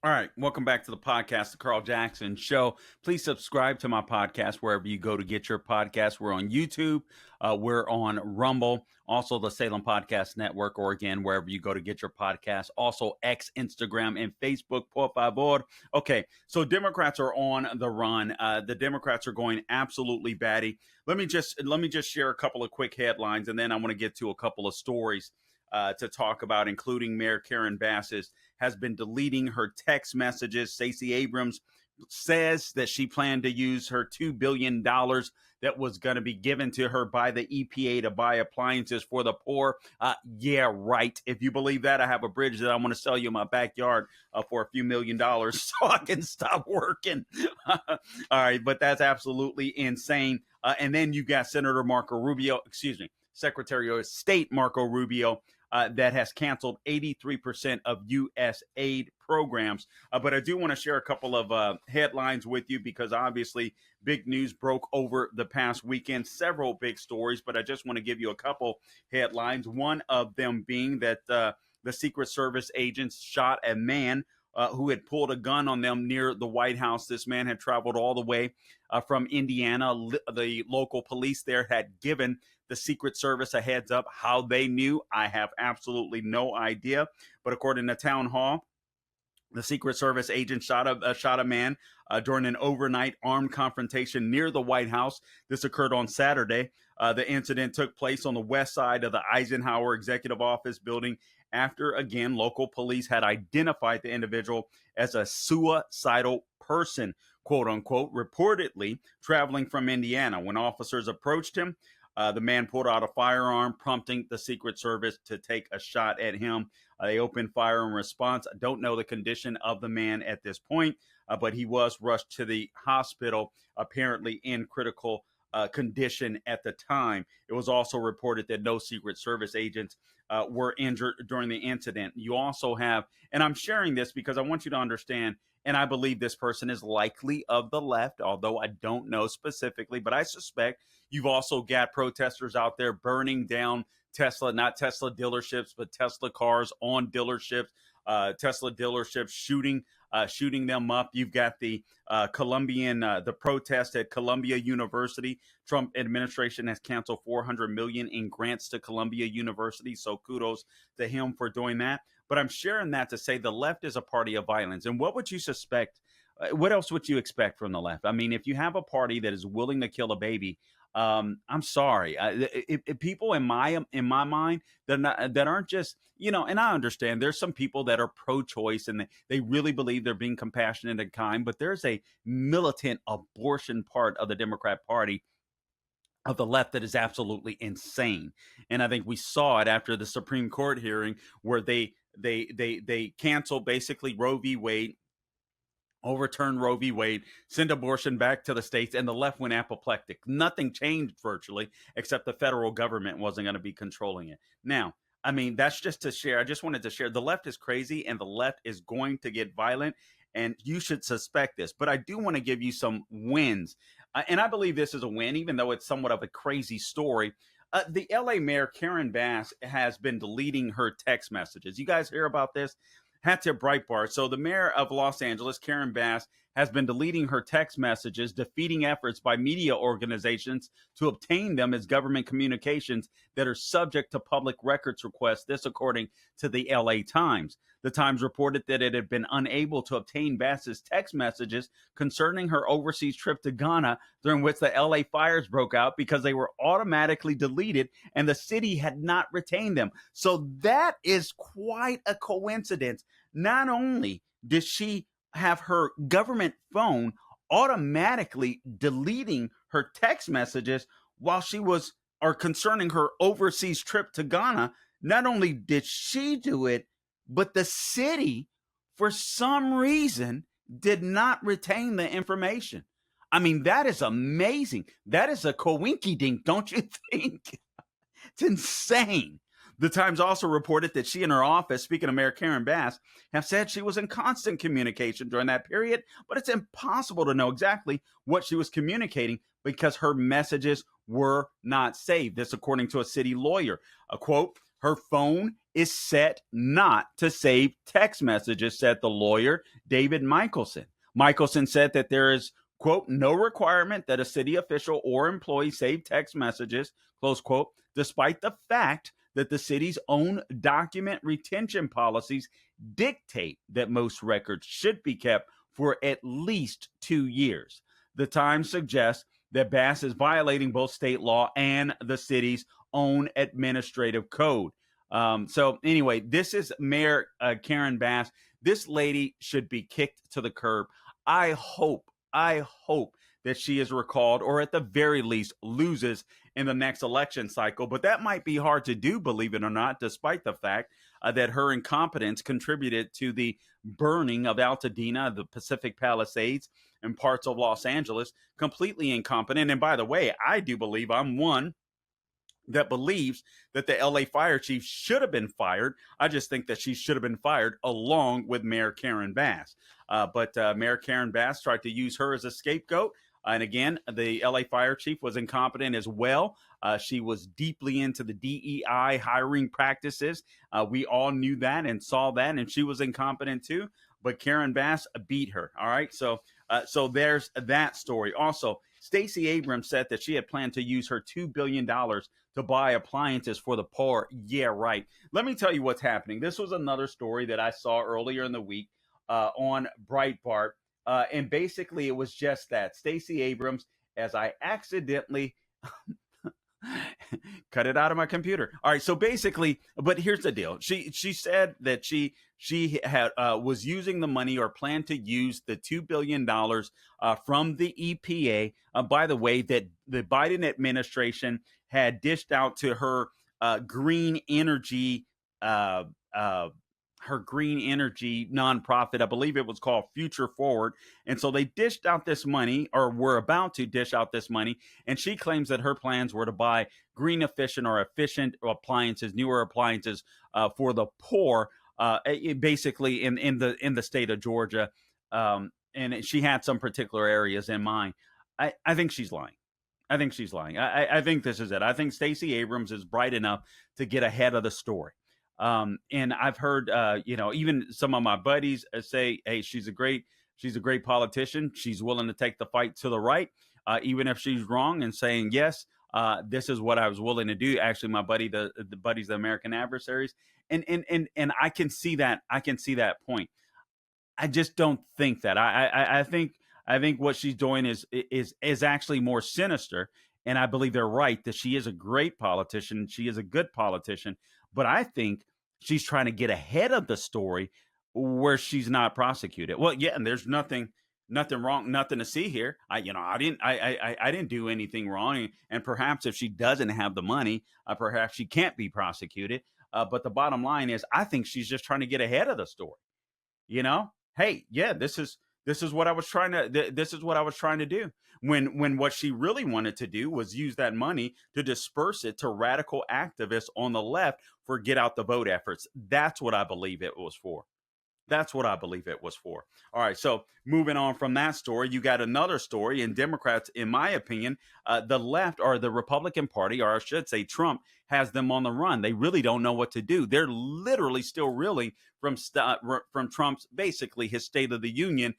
All right, welcome back to the podcast, The Carl Jackson Show. Please subscribe to my podcast wherever you go to get your podcast. We're on YouTube, we're on Rumble, also the Salem Podcast Network, or again, wherever you go to get your podcast. Also, X, Instagram, and Facebook, por favor. Okay, so Democrats are on the run. The Democrats are going absolutely batty. Let me just share a couple of quick headlines, and then I want to get to a couple of stories to talk about, including Mayor Karen Bass's has been deleting her text messages. Stacey Abrams says that she planned to use her $2 billion that was going to be given to her by the EPA to buy appliances for the poor. Yeah, right. If you believe that, I have a bridge that I want to sell you in my backyard for a few $1,000,000 so I can stop working. All right, but that's absolutely insane. And then you got Secretary of State Marco Rubio, that has canceled 83% of USAID programs. But I do want to share a couple of headlines with you because obviously big news broke over the past weekend, several big stories, but I just want to give you a couple headlines. One of them being that the Secret Service agents shot a man who had pulled a gun on them near the White House. This man had traveled all the way from Indiana. The local police there had given the Secret Service a heads up. How they knew, I have absolutely no idea. But according to Town Hall, the Secret Service agent shot a man during an overnight armed confrontation near the White House. This occurred on Saturday. The incident took place on the west side of the Eisenhower Executive Office building after, again, local police had identified the individual as a suicidal person, quote unquote, reportedly traveling from Indiana. When officers approached him, the man pulled out a firearm, prompting the Secret Service to take a shot at him. They opened fire in response. I don't know the condition of the man at this point, but he was rushed to the hospital, apparently in critical condition at the time. It was also reported that no Secret Service agents were injured during the incident. You also have, and I'm sharing this because I want you to understand, and I believe this person is likely of the left, although I don't know specifically, but I suspect you've also got protesters out there burning down Tesla, not Tesla dealerships, but Tesla cars on dealerships, Tesla dealerships, shooting them up. You've got the the protest at Columbia University. Trump administration has canceled $400 million in grants to Columbia University. So kudos to him for doing that. But I'm sharing that to say the left is a party of violence. And what would you suspect? What else would you expect from the left? I mean, if you have a party that is willing to kill a baby, I'm sorry. If people in my mind that aren't just, and I understand there's some people that are pro-choice and they really believe they're being compassionate and kind, but there's a militant abortion part of the Democrat Party of the left that is absolutely insane. And I think we saw it after the Supreme Court hearing where they canceled basically Roe v. Wade, overturn Roe v. Wade, send abortion back to the states, and the left went apoplectic. Nothing changed virtually, except the federal government wasn't going to be controlling it. Now, I mean, that's just to share. I just wanted to share. The left is crazy, and the left is going to get violent, and you should suspect this. But I do want to give you some wins. And I believe this is a win, even though it's somewhat of a crazy story. The LA mayor, Karen Bass, has been deleting her text messages. You guys hear about this? Had to Breitbart. So the mayor of Los Angeles, Karen Bass, has been deleting her text messages, defeating efforts by media organizations to obtain them as government communications that are subject to public records requests. This, according to the LA Times. The Times reported that it had been unable to obtain Bass's text messages concerning her overseas trip to Ghana, during which the LA fires broke out, because they were automatically deleted and the city had not retained them. So that is quite a coincidence. Not only did she have her government phone automatically deleting her text messages while she was, or concerning her overseas trip to Ghana, not only did she do it, but the city, for some reason, did not retain the information. I mean, that is amazing. That is a coinky-dink, don't you think? It's insane. The Times also reported that she and her office, speaking of Mayor Karen Bass, have said she was in constant communication during that period, but it's impossible to know exactly what she was communicating because her messages were not saved. This, according to a city lawyer. A quote, her phone is set not to save text messages, said the lawyer, David Michelson. Michelson said that there is, quote, no requirement that a city official or employee save text messages, close quote, despite the fact that the city's own document retention policies dictate that most records should be kept for at least 2 years. The Times suggests that Bass is violating both state law and the city's own administrative code. So anyway, this is Mayor Karen Bass. This lady should be kicked to the curb. I hope that she is recalled, or at the very least loses in the next election cycle. But that might be hard to do, believe it or not, despite the fact that her incompetence contributed to the burning of Altadena, the Pacific Palisades, and parts of Los Angeles. Completely incompetent. And by the way, I do believe I'm one that believes that the LA fire chief should have been fired. I just think that she should have been fired along with Mayor Karen Bass. But Mayor Karen Bass tried to use her as a scapegoat. And again, the LA fire chief was incompetent as well. She was deeply into the DEI hiring practices. We all knew that and saw that, and she was incompetent too. But Karen Bass beat her. All right. So there's that story. Also, Stacey Abrams said that she had planned to use her $2 billion to buy appliances for the poor. Yeah, right. Let me tell you what's happening. This was another story that I saw earlier in the week on Breitbart. And basically, it was just that. Stacey Abrams, as I accidentally cut it out of my computer. All right, so basically, but here's the deal. She said that she had was using the money, or planned to use the $2 billion from the EPA. By the way, that the Biden administration had dished out to her green energy her green energy nonprofit. I believe it was called Future Forward. And so they dished out this money, or were about to dish out this money. And she claims that her plans were to buy green efficient appliances, newer appliances for the poor, basically in the state of Georgia. And she had some particular areas in mind. I think she's lying. I think she's lying. I think this is it. I think Stacey Abrams is bright enough to get ahead of the story. And I've heard, even some of my buddies say, hey, she's a great politician. She's willing to take the fight to the right, even if she's wrong, and saying, yes, this is what I was willing to do. Actually, my buddy, the buddies, the American adversaries. And I can see that. I can see that point. I just don't think that. I think what she's doing is actually more sinister. And I believe they're right that she is a great politician. She is a good politician. But I think she's trying to get ahead of the story where she's not prosecuted. Well, yeah, and there's nothing wrong, nothing to see here. I didn't do anything wrong. And perhaps if she doesn't have the money, perhaps she can't be prosecuted. But the bottom line is, I think she's just trying to get ahead of the story. Hey, yeah, this is what I was trying to do. When what she really wanted to do was use that money to disperse it to radical activists on the left for get out the vote efforts. That's what I believe it was for. All right, so moving on from that story, you got another story. And Democrats, in my opinion, the left, or the Republican Party, or I should say Trump, has them on the run. They really don't know what to do. They're literally still reeling from Trump's, basically his State of the Union,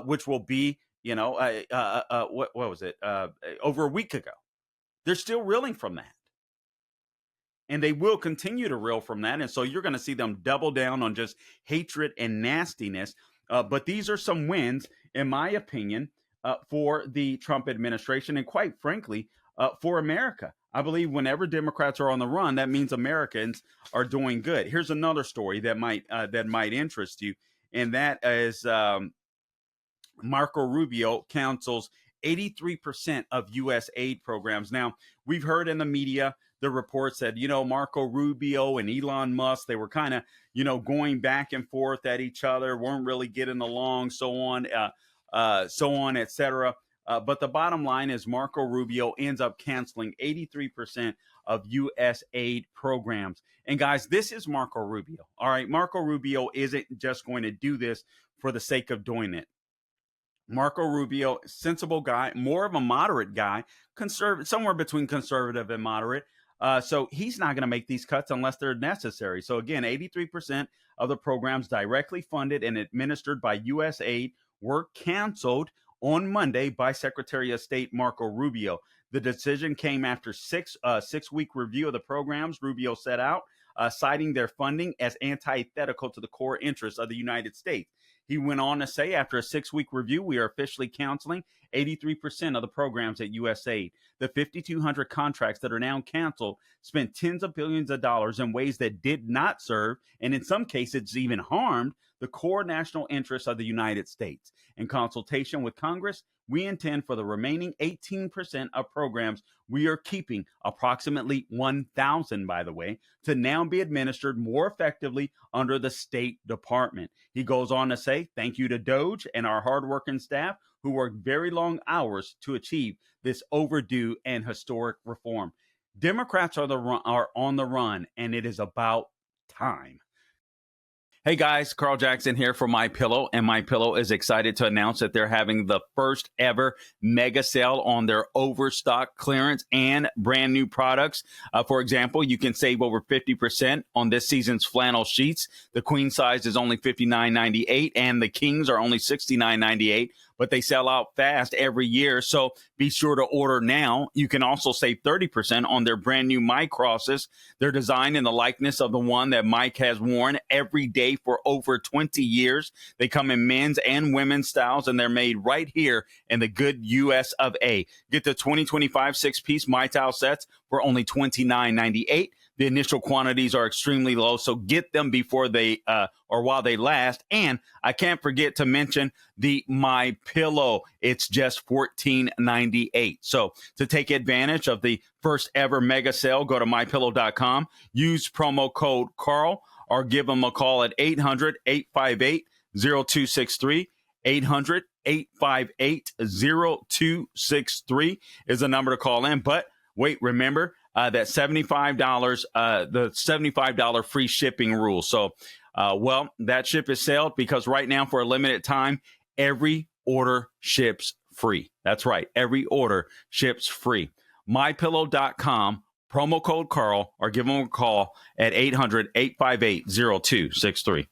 which will be, what was it? Over a week ago. They're still reeling from that. And they will continue to reel from that. And so you're going to see them double down on just hatred and nastiness. But these are some wins, in my opinion, for the Trump administration, and quite frankly, for America. I believe whenever Democrats are on the run, that means Americans are doing good. Here's another story that might interest you. And that is Marco Rubio cancels 83% of USAID programs. Now, we've heard in the media the reports that, Marco Rubio and Elon Musk, they were kind of, going back and forth at each other, weren't really getting along, so on, et cetera. But the bottom line is Marco Rubio ends up canceling 83% of USAID programs. And guys, this is Marco Rubio. All right. Marco Rubio isn't just going to do this for the sake of doing it. Marco Rubio, sensible guy, more of a moderate guy, conservative, somewhere between conservative and moderate. So he's not going to make these cuts unless they're necessary. So again, 83% of the programs directly funded and administered by USAID were canceled on Monday by Secretary of State Marco Rubio. The decision came after six-week review of the programs Rubio set out, citing their funding as antithetical to the core interests of the United States. He went on to say, after a 6-week review, we are officially canceling 83% of the programs at USAID. The 5,200 contracts that are now canceled spent tens of billions of dollars in ways that did not serve, and in some cases even harmed, the core national interests of the United States. In consultation with Congress, we intend for the remaining 18% of programs we are keeping, approximately 1,000, by the way, to now be administered more effectively under the State Department. He goes on to say, thank you to DOGE and our hardworking staff who worked very long hours to achieve this overdue and historic reform. Democrats are on the run, and it is about time. Hey guys, Carl Jackson here for MyPillow, and MyPillow is excited to announce that they're having the first ever mega sale on their overstock clearance and brand new products. For example, you can save over 50% on this season's flannel sheets. The queen size is only $59.98 and the kings are only $69.98. But they sell out fast every year, so be sure to order now. You can also save 30% on their brand new Mike crosses. They're designed in the likeness of the one that Mike has worn every day for over 20 years. They come in men's and women's styles, and they're made right here in the good U.S. of A. Get the 2025 six-piece My Towel sets for only $29.98. The initial quantities are extremely low, so get them before they or while they last. And I can't forget to mention the My Pillow. It's just $14.98. So to take advantage of the first ever mega sale, go to mypillow.com, use promo code Carl, or give them a call at 800-858-0263. 800-858-0263 is the number to call in. But wait, remember that $75, the $75 free shipping rule. So, that ship is sailed because right now for a limited time, every order ships free. That's right. Every order ships free. MyPillow.com, promo code Carl, or give them a call at 800-858-0263.